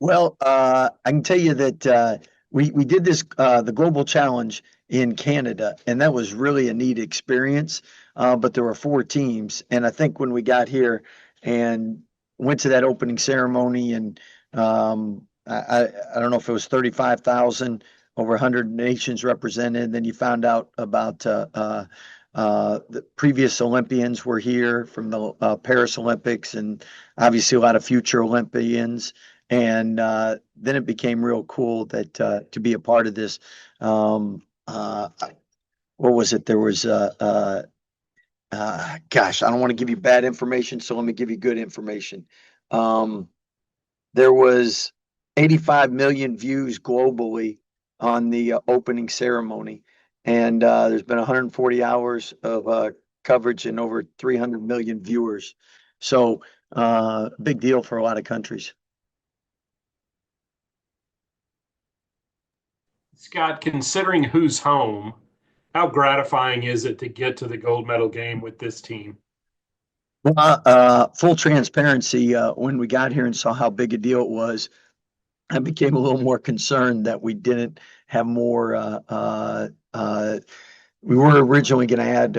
Well, I can tell you that we did this the Global Challenge in Canada, and that was really a neat experience. But there were four teams, and I think when we got here and went to that opening ceremony, and I don't know if it was 35,000, over 100 nations represented. Then you found out about the previous Olympians were here from the Paris Olympics, and obviously a lot of future Olympians. And then it became real cool that to be a part of this. Um, uh, what was it? There was gosh, I don't want to give you bad information, so let me give you good information. Um, there was 85 million views globally on the opening ceremony, and there's been 140 hours of coverage and over 300 million viewers. So, big deal for a lot of countries. Scott, considering who's home, how gratifying is it to get to the gold medal game with this team? Well, full transparency, when we got here and saw how big a deal it was, I became a little more concerned that we didn't have more. We were originally going to add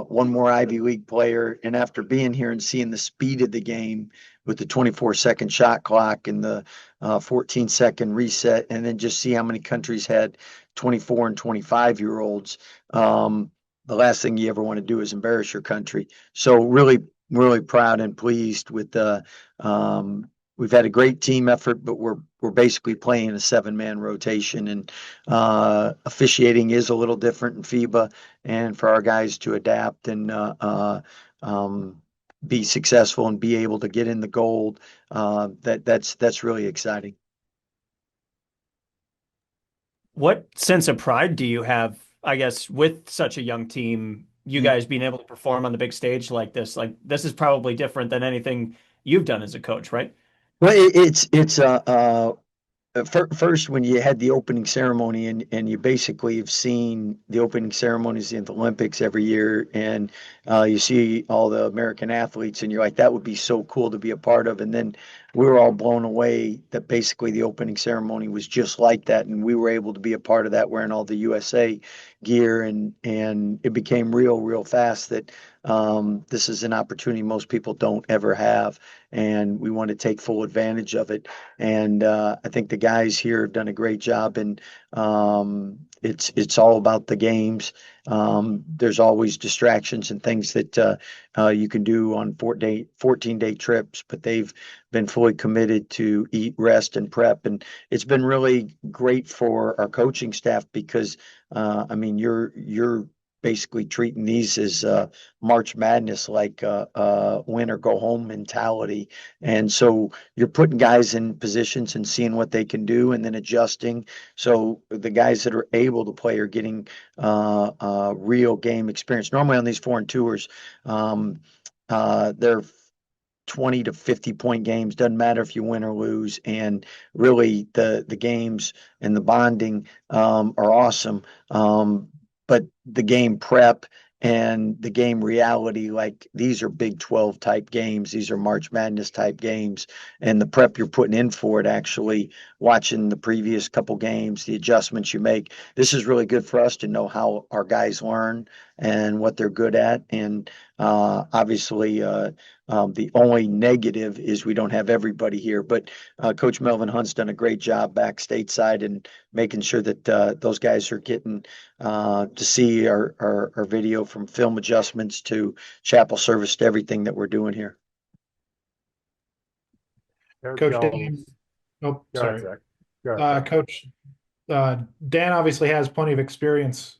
one more Ivy League player, and after being here and seeing the speed of the game with the 24-second shot clock and the 14-second reset, and then just see how many countries had 24 and 25-year-olds, the last thing you ever want to do is embarrass your country. So really, really proud and pleased with the. We've had a great team effort, but we're basically playing a seven-man rotation, and officiating is a little different in FIBA, and for our guys to adapt and be successful and be able to get in the gold, that's really exciting. What sense of pride do you have, I guess, with such a young team, you guys being able to perform on the big stage like this? Like, this is probably different than anything you've done as a coach, right? Well, it's first, when you had the opening ceremony, and you basically have seen the opening ceremonies in the Olympics every year, and you see all the American athletes, and you're like, that would be so cool to be a part of. And then we were all blown away that basically the opening ceremony was just like that, and we were able to be a part of that wearing all the USA gear, and it became real fast that this is an opportunity most people don't ever have, and we want to take full advantage of it. And I think the guys here have done a great job, and it's all about the games. There's always distractions and things that you can do on 14-day trips, but they've been fully committed to eat, rest, and prep. And it's been really great for our coaching staff because I mean, you're basically treating these as March Madness, like win or go home mentality. And so you're putting guys in positions and seeing what they can do and then adjusting. So the guys that are able to play are getting real game experience. Normally on these foreign tours, they're 20 to 50 point games, doesn't matter if you win or lose. And really the games and the bonding are awesome. But the game prep and the game reality, like these are Big 12 type games, these are March Madness type games, and the prep you're putting in for it, actually watching the previous couple games, the adjustments you make. This is really good for us to know how our guys learn and what they're good at. And obviously, the only negative is we don't have everybody here, but Coach Melvin Hunt's done a great job back stateside and making sure that those guys are getting to see our video, from film adjustments to chapel service to everything that we're doing here. Coach Y'all, Dan, oh, go ahead, sorry. Zach. Go ahead, Zach. Coach Dan obviously has plenty of experience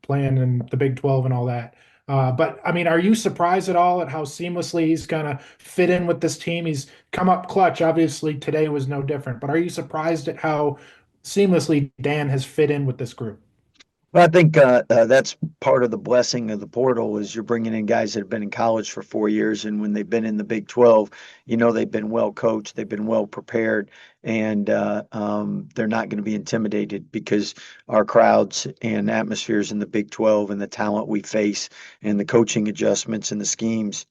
playing in the Big 12 and all that. But I mean, are you surprised at all at how seamlessly he's kind of fit in with this team? He's come up clutch. Obviously, today was no different. But are you surprised at how seamlessly Dan has fit in with this group? Well, I think that's part of the blessing of the portal is you're bringing in guys that have been in college for 4 years, and when they've been in the Big 12, they've been well coached, they've been well prepared, and they're not going to be intimidated because our crowds and atmospheres in the Big 12 and the talent we face and the coaching adjustments and the schemes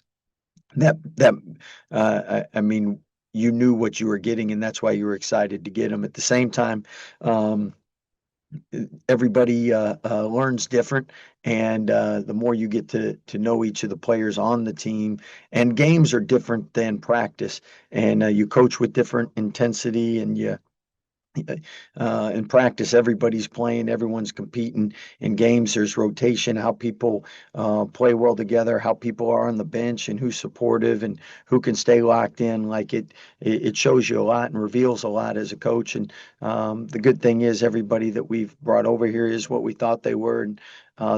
that I mean, you knew what you were getting, and that's why you were excited to get them. At the same time, um, everybody learns different, and the more you get to know each of the players on the team, and games are different than practice, and you coach with different intensity, and you in practice, everybody's playing, everyone's competing. In games, there's rotation, how people play well together, how people are on the bench, and who's supportive and who can stay locked in. Like it shows you a lot and reveals a lot as a coach. And the good thing is, everybody that we've brought over here is what we thought they were, and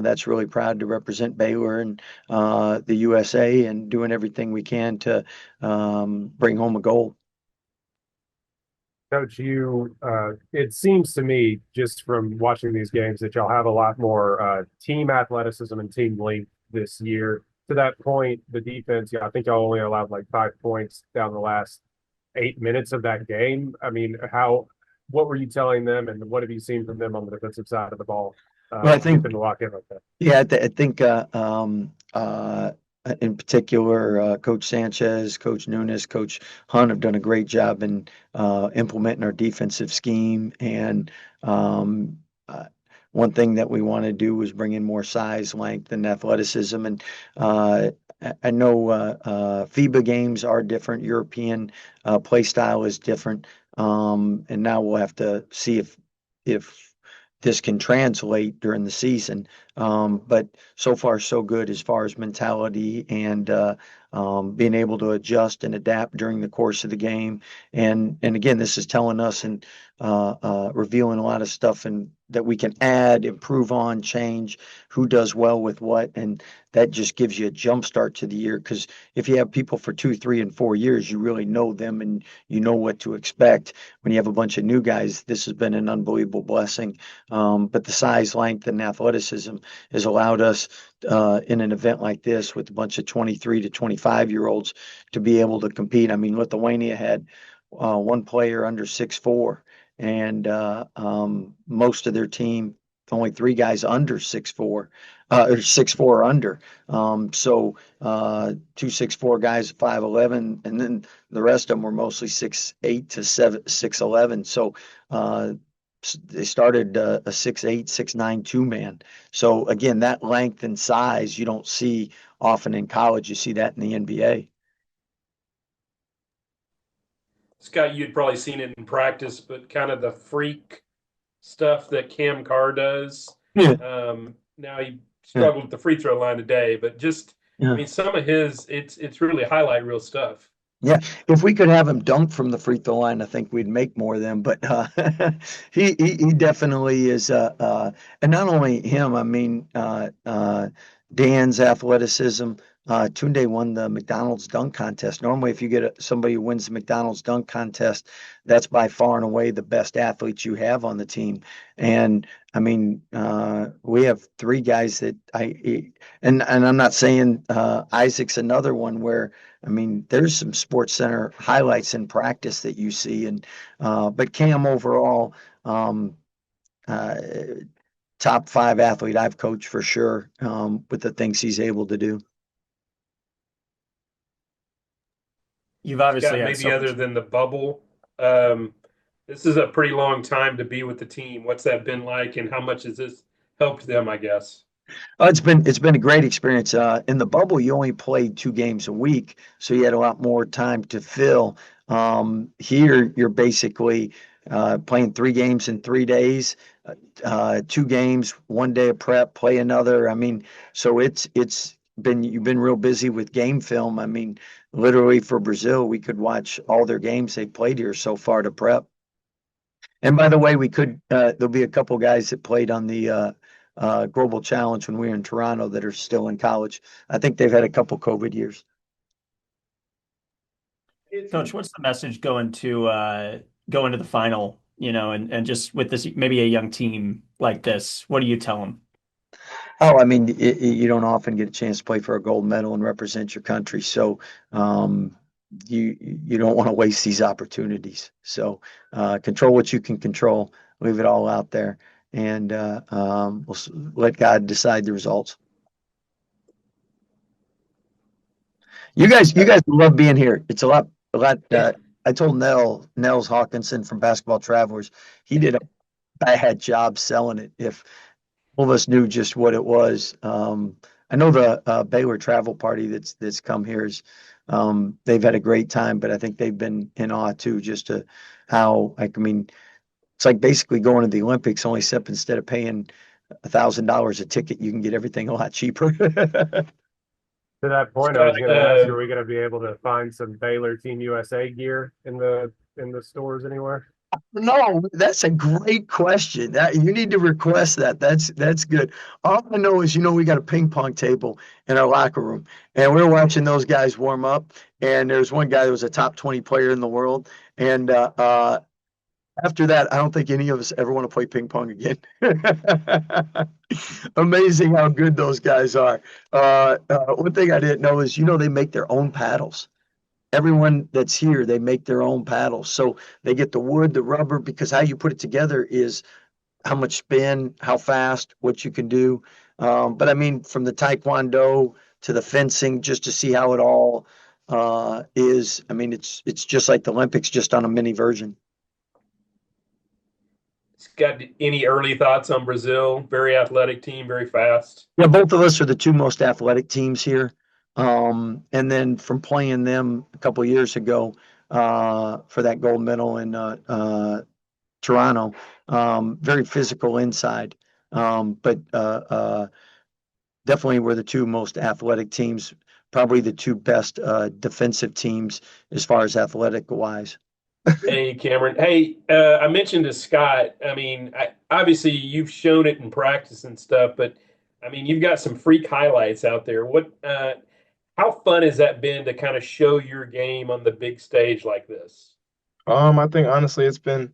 that's really proud to represent Baylor and the USA, and doing everything we can to bring home a gold. Coach, it seems to me just from watching these games that y'all have a lot more team athleticism and team length this year. To that point, the defense, yeah, I think y'all only allowed like 5 points down the last 8 minutes of that game. I mean, what were you telling them, and what have you seen from them on the defensive side of the ball? Well, I think Keeping the lock in like that. Yeah, I think in particular, Coach Sanchez, Coach Nunes, Coach Hunt have done a great job in implementing our defensive scheme. And um, uh, one thing that we want to do was bring in more size, length, and athleticism. And I know FIBA games are different. European play style is different. And now we'll have to see if this can translate during the season. But so far, so good as far as mentality and being able to adjust and adapt during the course of the game. And again, this is telling us and revealing a lot of stuff and that we can add, improve on, change who does well with what. And that just gives you a jump start to the year. Because if you have people for 2, 3, and 4 years, you really know them and you know what to expect. When you have a bunch of new guys, this has been an unbelievable blessing. But the size, length, and athleticism has allowed us in an event like this with a bunch of 23 to 25-year-olds to be able to compete. I mean, Lithuania had one player under 6'4", and most of their team, only 3 guys under 6'4", or 6'4" or under. Two 6'4" guys, 5'11", and then the rest of them were mostly 6'8" to 6'11". So they started a 6'8", 6'9" two-man. So again, that length and size you don't see often in college. You see that in the NBA. Scott, you'd probably seen it in practice, but kind of the freak stuff that Cam Carr does. Yeah. Now he struggled with the free throw line today, but just, Yeah. I mean, some of his, it's really highlight reel stuff. Yeah, if we could have him dunk from the free throw line, I think we'd make more of them. But he definitely is. And not only him, I mean, Dan's athleticism. Tunde won the McDonald's dunk contest. Normally, if you get somebody who wins the McDonald's dunk contest, that's by far and away the best athletes you have on the team. And I mean, we have 3 guys that and I'm not saying Isaac's another one where. I mean, there's some Sports Center highlights in practice that you see, and but Cam overall, top 5 athlete I've coached for sure, with the things he's able to do. You've obviously Scott, had maybe so other much. than the bubble, this is a pretty long time to be with the team. What's that been like, and how much has this helped them, I guess? Oh, it's been a great experience. In the bubble, you only played 2 games a week, so you had a lot more time to fill. Here, you're basically playing 3 games in 3 days, 2 games, one day of prep, play another. I mean, so you've been real busy with game film. I mean, literally for Brazil, we could watch all their games they played here so far to prep. And by the way, there'll be a couple guys that played on the Global Challenge when we were in Toronto that are still in college. I think they've had a couple COVID years. Coach, what's the message go into the final, and just with this maybe a young team like this, what do you tell them? Oh, I mean, you don't often get a chance to play for a gold medal and represent your country, so you don't want to waste these opportunities. So control what you can control, leave it all out there, and let God decide the results. You guys love being here. It's a lot. I told Nels Hawkinson from Basketball Travelers, he did a bad job selling it. If all of us knew just what it was. I know the Baylor travel party that's come here is they've had a great time, but I think they've been in awe too, just to how like I mean, it's like basically going to the Olympics, only except instead of paying $1,000 a ticket, you can get everything a lot cheaper. To that point, I Scott, was going to ask you, are we going to be able to find some Baylor Team USA gear in the stores anywhere? No, that's a great question. That you need to request that. That's good. All I know is, we got a ping pong table in our locker room, and we're watching those guys warm up. And there's one guy that was a top 20 player in the world, and after that, I don't think any of us ever want to play ping pong again. Amazing how good those guys are. One thing I didn't know is, they make their own paddles. Everyone that's here, they make their own paddles. So they get the wood, the rubber, because how you put it together is how much spin, how fast, what you can do. But I mean, from the taekwondo to the fencing, just to see how it all is. I mean, it's just like the Olympics, just on a mini version. Scott, any early thoughts on Brazil? Very athletic team, very fast. Yeah, both of us are the two most athletic teams here. And then from playing them a couple of years ago for that gold medal in Toronto, very physical inside. But definitely we're the two most athletic teams, probably the two best defensive teams as far as athletic wise. Hey, Cameron. Hey, I mentioned to Scott, I mean, obviously you've shown it in practice and stuff, but I mean, you've got some freak highlights out there. How fun has that been to kind of show your game on the big stage like this? I think honestly it's been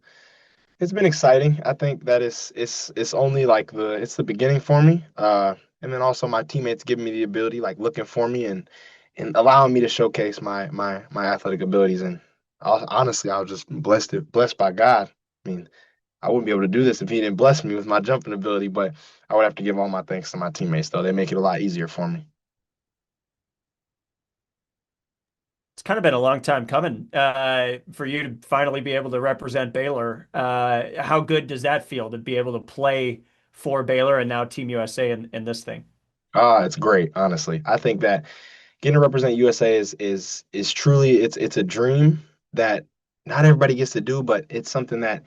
exciting. I think that it's only like it's the beginning for me. And then also my teammates giving me the ability, like looking for me and allowing me to showcase my athletic abilities. And honestly, I was just blessed by God. I mean, I wouldn't be able to do this if he didn't bless me with my jumping ability, but I would have to give all my thanks to my teammates though. They make it a lot easier for me. It's kind of been a long time coming for you to finally be able to represent Baylor. How good does that feel to be able to play for Baylor and now Team USA in this thing? It's great, honestly. I think that getting to represent USA is truly it's a dream that not everybody gets to do, but it's something that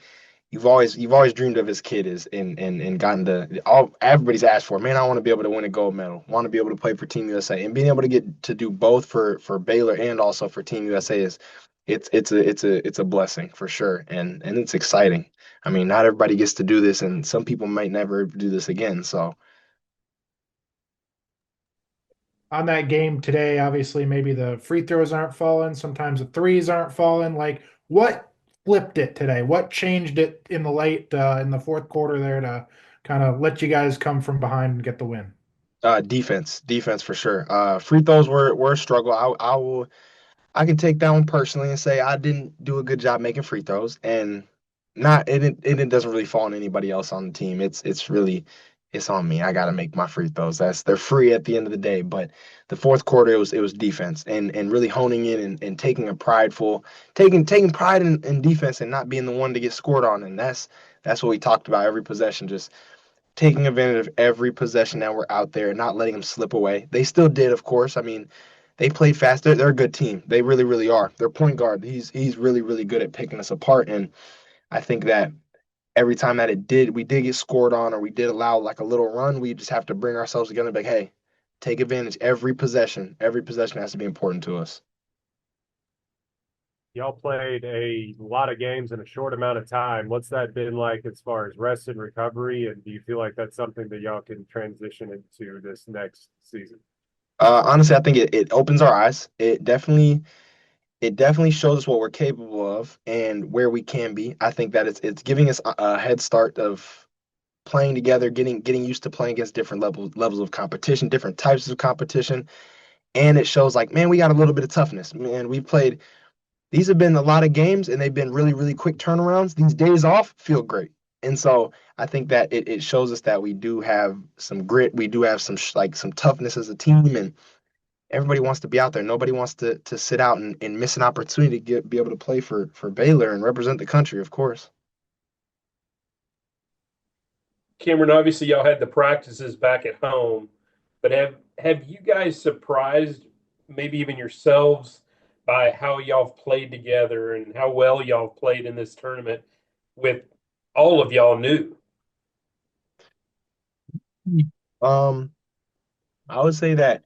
you've always dreamed of as kid is and gotten to all everybody's asked for. Man, I want to be able to win a gold medal, want to be able to play for Team USA, and being able to get to do both for Baylor and also for Team USA is it's a blessing for sure, and it's exciting. I mean, not everybody gets to do this, and some people might never do this again. So On that game today, obviously maybe the free throws aren't falling, sometimes the threes aren't falling. Like what flipped it today? What changed it in the late in the fourth quarter there to kind of let you guys come from behind and get the win? defense for sure. Free throws were a struggle. I can take that one personally and say I didn't do a good job making free throws, and not it doesn't really fall on anybody else on the team. It's really it's on me. I got to make my free throws. They're free at the end of the day. But the fourth quarter it was defense and really honing in and taking taking pride in defense and not being the one to get scored on. And that's what we talked about every possession, just taking advantage of every possession that we're out there and not letting them slip away. They still did, of course. I mean, they played fast. They're a good team. They really, really are. Their point guard, he's really, really good at picking us apart. And I think that every time that we did get scored on or we did allow like a little run, we just have to bring ourselves together and be like, hey, take advantage. Every possession has to be important to us. Y'all played a lot of games in a short amount of time. What's that been like as far as rest and recovery? And do you feel like that's something that y'all can transition into this next season? Honestly, I think it opens our eyes. It definitely shows us what we're capable of and where we can be. I think that it's giving us a head start of playing together, getting used to playing against different levels of competition, different types of competition, and it shows like, man, we got a little bit of toughness. Man, we've played. These have been a lot of games, and they've been really, really quick turnarounds. These days off feel great, and so I think that it shows us that we do have some grit, we do have some toughness as a team, and everybody wants to be out there. Nobody wants to sit out and miss an opportunity to be able to play for Baylor and represent the country, of course. Cameron, obviously y'all had the practices back at home, but have you guys surprised maybe even yourselves by how y'all have played together and how well y'all have played in this tournament with all of y'all new? Um, I would say that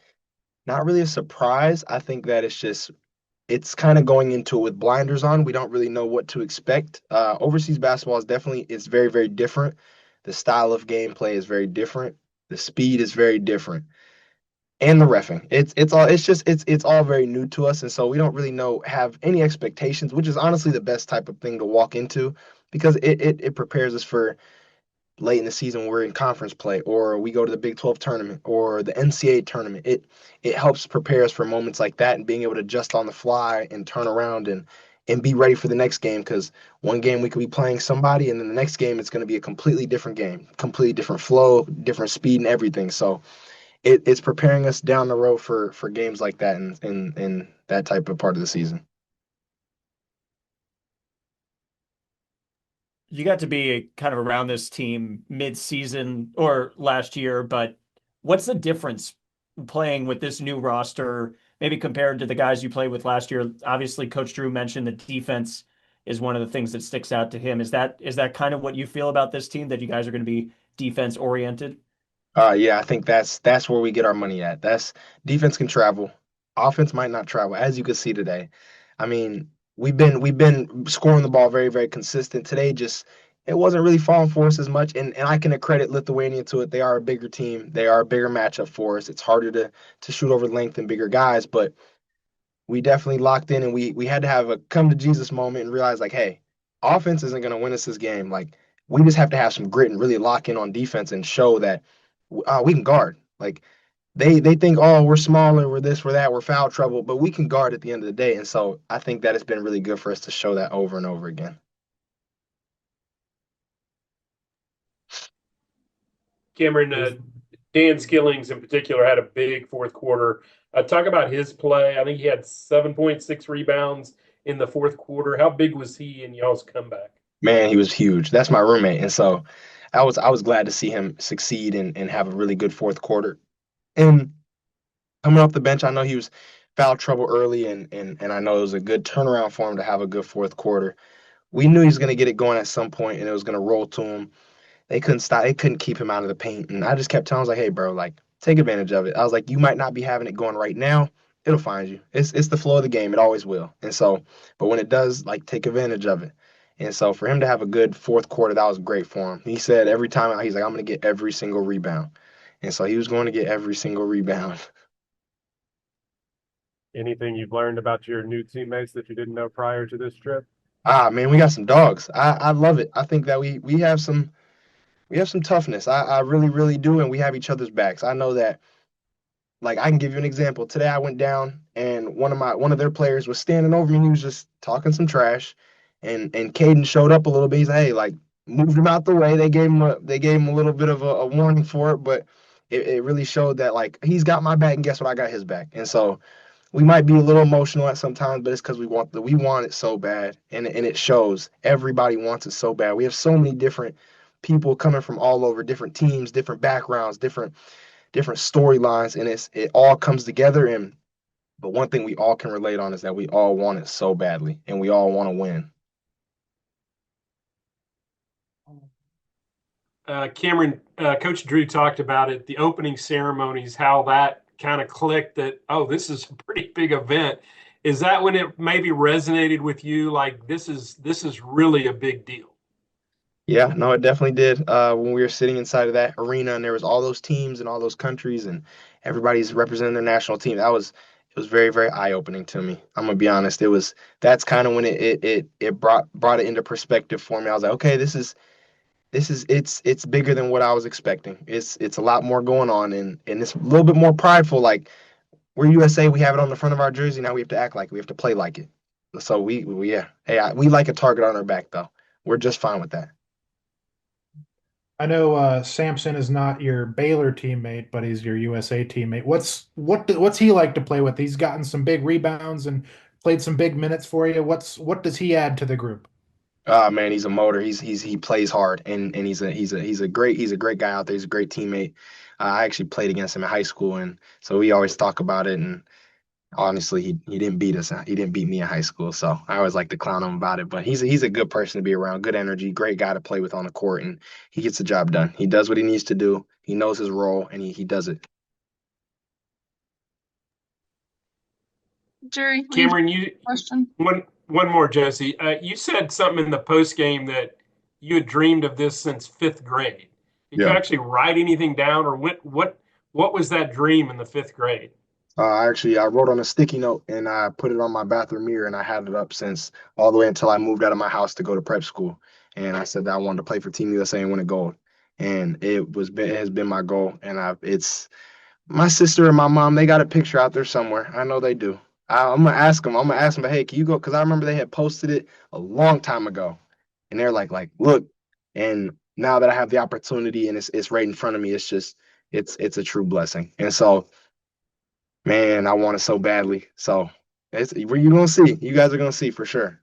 not really a surprise. I think that it's kind of going into it with blinders on. We don't really know what to expect. Overseas basketball is definitely it's very, very different. The style of gameplay is very different. The speed is very different. And the reffing. It's all very new to us. And so we don't really know have any expectations, which is honestly the best type of thing to walk into because it prepares us for late in the season we're in conference play or we go to the Big 12 tournament or the NCAA tournament. It helps prepare us for moments like that and being able to adjust on the fly and turn around and be ready for the next game because one game we could be playing somebody and then the next game it's going to be a completely different game, completely different flow, different speed and everything. So it's preparing us down the road for games like that in that type of part of the season. You got to be kind of around this team mid-season or last year, but what's the difference playing with this new roster, maybe compared to the guys you played with last year? Obviously, Coach Drew mentioned the defense is one of the things that sticks out to him. Is that kind of what you feel about this team, that you guys are going to be defense oriented? Yeah, I think that's where we get our money at. That's defense can travel, offense might not travel, as you could see today. I mean, we've been scoring the ball very, very consistent. Today, just it wasn't really falling for us as much, and I can accredit Lithuania to it. They are a bigger team, they are a bigger matchup for us. It's harder to shoot over length than bigger guys, but we definitely locked in and we had to have a come to Jesus moment and realize like, hey, offense isn't going to win us this game. Like we just have to have some grit and really lock in on defense and show that we can guard. Like they think, oh, we're smaller, we're this, we're that, we're foul trouble, but we can guard at the end of the day. And so I think that it's been really good for us to show that over and over again. Cameron, Is Dan Skillings in particular had a big fourth quarter. Talk about his play. I think he had 7.6 rebounds in the fourth quarter. How big was he in y'all's comeback? Man, he was huge. That's my roommate. And so I was glad to see him succeed and have a really good fourth quarter. And coming off the bench, I know he was foul trouble early, and I know it was a good turnaround for him to have a good fourth quarter. We knew he was going to get it going at some point, and it was going to roll to him. They couldn't stop. They couldn't keep him out of the paint, and I just kept telling him, I was like, "Hey, bro, like take advantage of it." I was like, "You might not be having it going right now. It'll find you. It's the flow of the game. It always will." And so, but when it does, like take advantage of it. And so for him to have a good fourth quarter, that was great for him. He said every time he's like, "I'm going to get every single rebound," and so he was going to get every single rebound. anything you've learned about your new teammates that you didn't know prior to this trip? Ah, man, we got some dogs. I love it. I think that we have some toughness. I really, really do, and we have each other's backs. I know that like I can give you an example. Today I went down and one of their players was standing over me and he was just talking some trash. And Caden showed up a little bit. He's like, hey, like moved him out the way. They gave him a little bit of a warning for it, but it really showed that like he's got my back and guess what? I got his back. And so we might be a little emotional at sometimes, but it's because we want it so bad, and it shows. Everybody wants it so bad. We have so many different people coming from all over, different teams, different backgrounds, different storylines, and it all comes together. And but one thing we all can relate on is that we all want it so badly, and we all want to win. Cameron, Coach Drew talked about it, the opening ceremonies, how that kind of clicked that, oh, this is a pretty big event. Is that when it maybe resonated with you? Like this is really a big deal. Yeah, no, it definitely did. When we were sitting inside of that arena, and there was all those teams and all those countries, and everybody's representing their national team. It was very, very eye opening to me. I'm gonna be honest. That's kind of when it brought it into perspective for me. I was like, okay, it's bigger than what I was expecting. It's a lot more going on, and it's a little bit more prideful. Like we're USA, we have it on the front of our jersey. Now we have to act like it. We have to play like it. So we yeah. Hey, we like a target on our back though. We're just fine with that. I know Sampson is not your Baylor teammate, but he's your USA teammate. What's he like to play with? He's gotten some big rebounds and played some big minutes for you. What does he add to the group? Man, he's a motor. He plays hard, and he's a great guy out there. He's a great teammate. I actually played against him in high school, and so we always talk about it. And honestly, he didn't beat us. He didn't beat me in high school, so I always like to clown him about it. But he's a good person to be around. Good energy, great guy to play with on the court, and he gets the job done. He does what he needs to do. He knows his role, and he does it. Jerry, were you Cameron, you question? one more, Josie. You said something in the post game that you had dreamed of this since fifth grade. Did you Yeah. actually write anything down, or what was that dream in the fifth grade? I wrote on a sticky note and I put it on my bathroom mirror and I had it up since all the way until I moved out of my house to go to prep school. And I said that I wanted to play for Team USA and win a gold. And it has been my goal. And it's my sister and my mom, they got a picture out there somewhere. I know they do. I'm gonna ask them. I'm gonna ask them, but hey, can you go? Because I remember they had posted it a long time ago, and they're like, look. And now that I have the opportunity and it's right in front of me, it's a true blessing. And so, man, I want it so badly. So you're gonna see. You guys are gonna see for sure.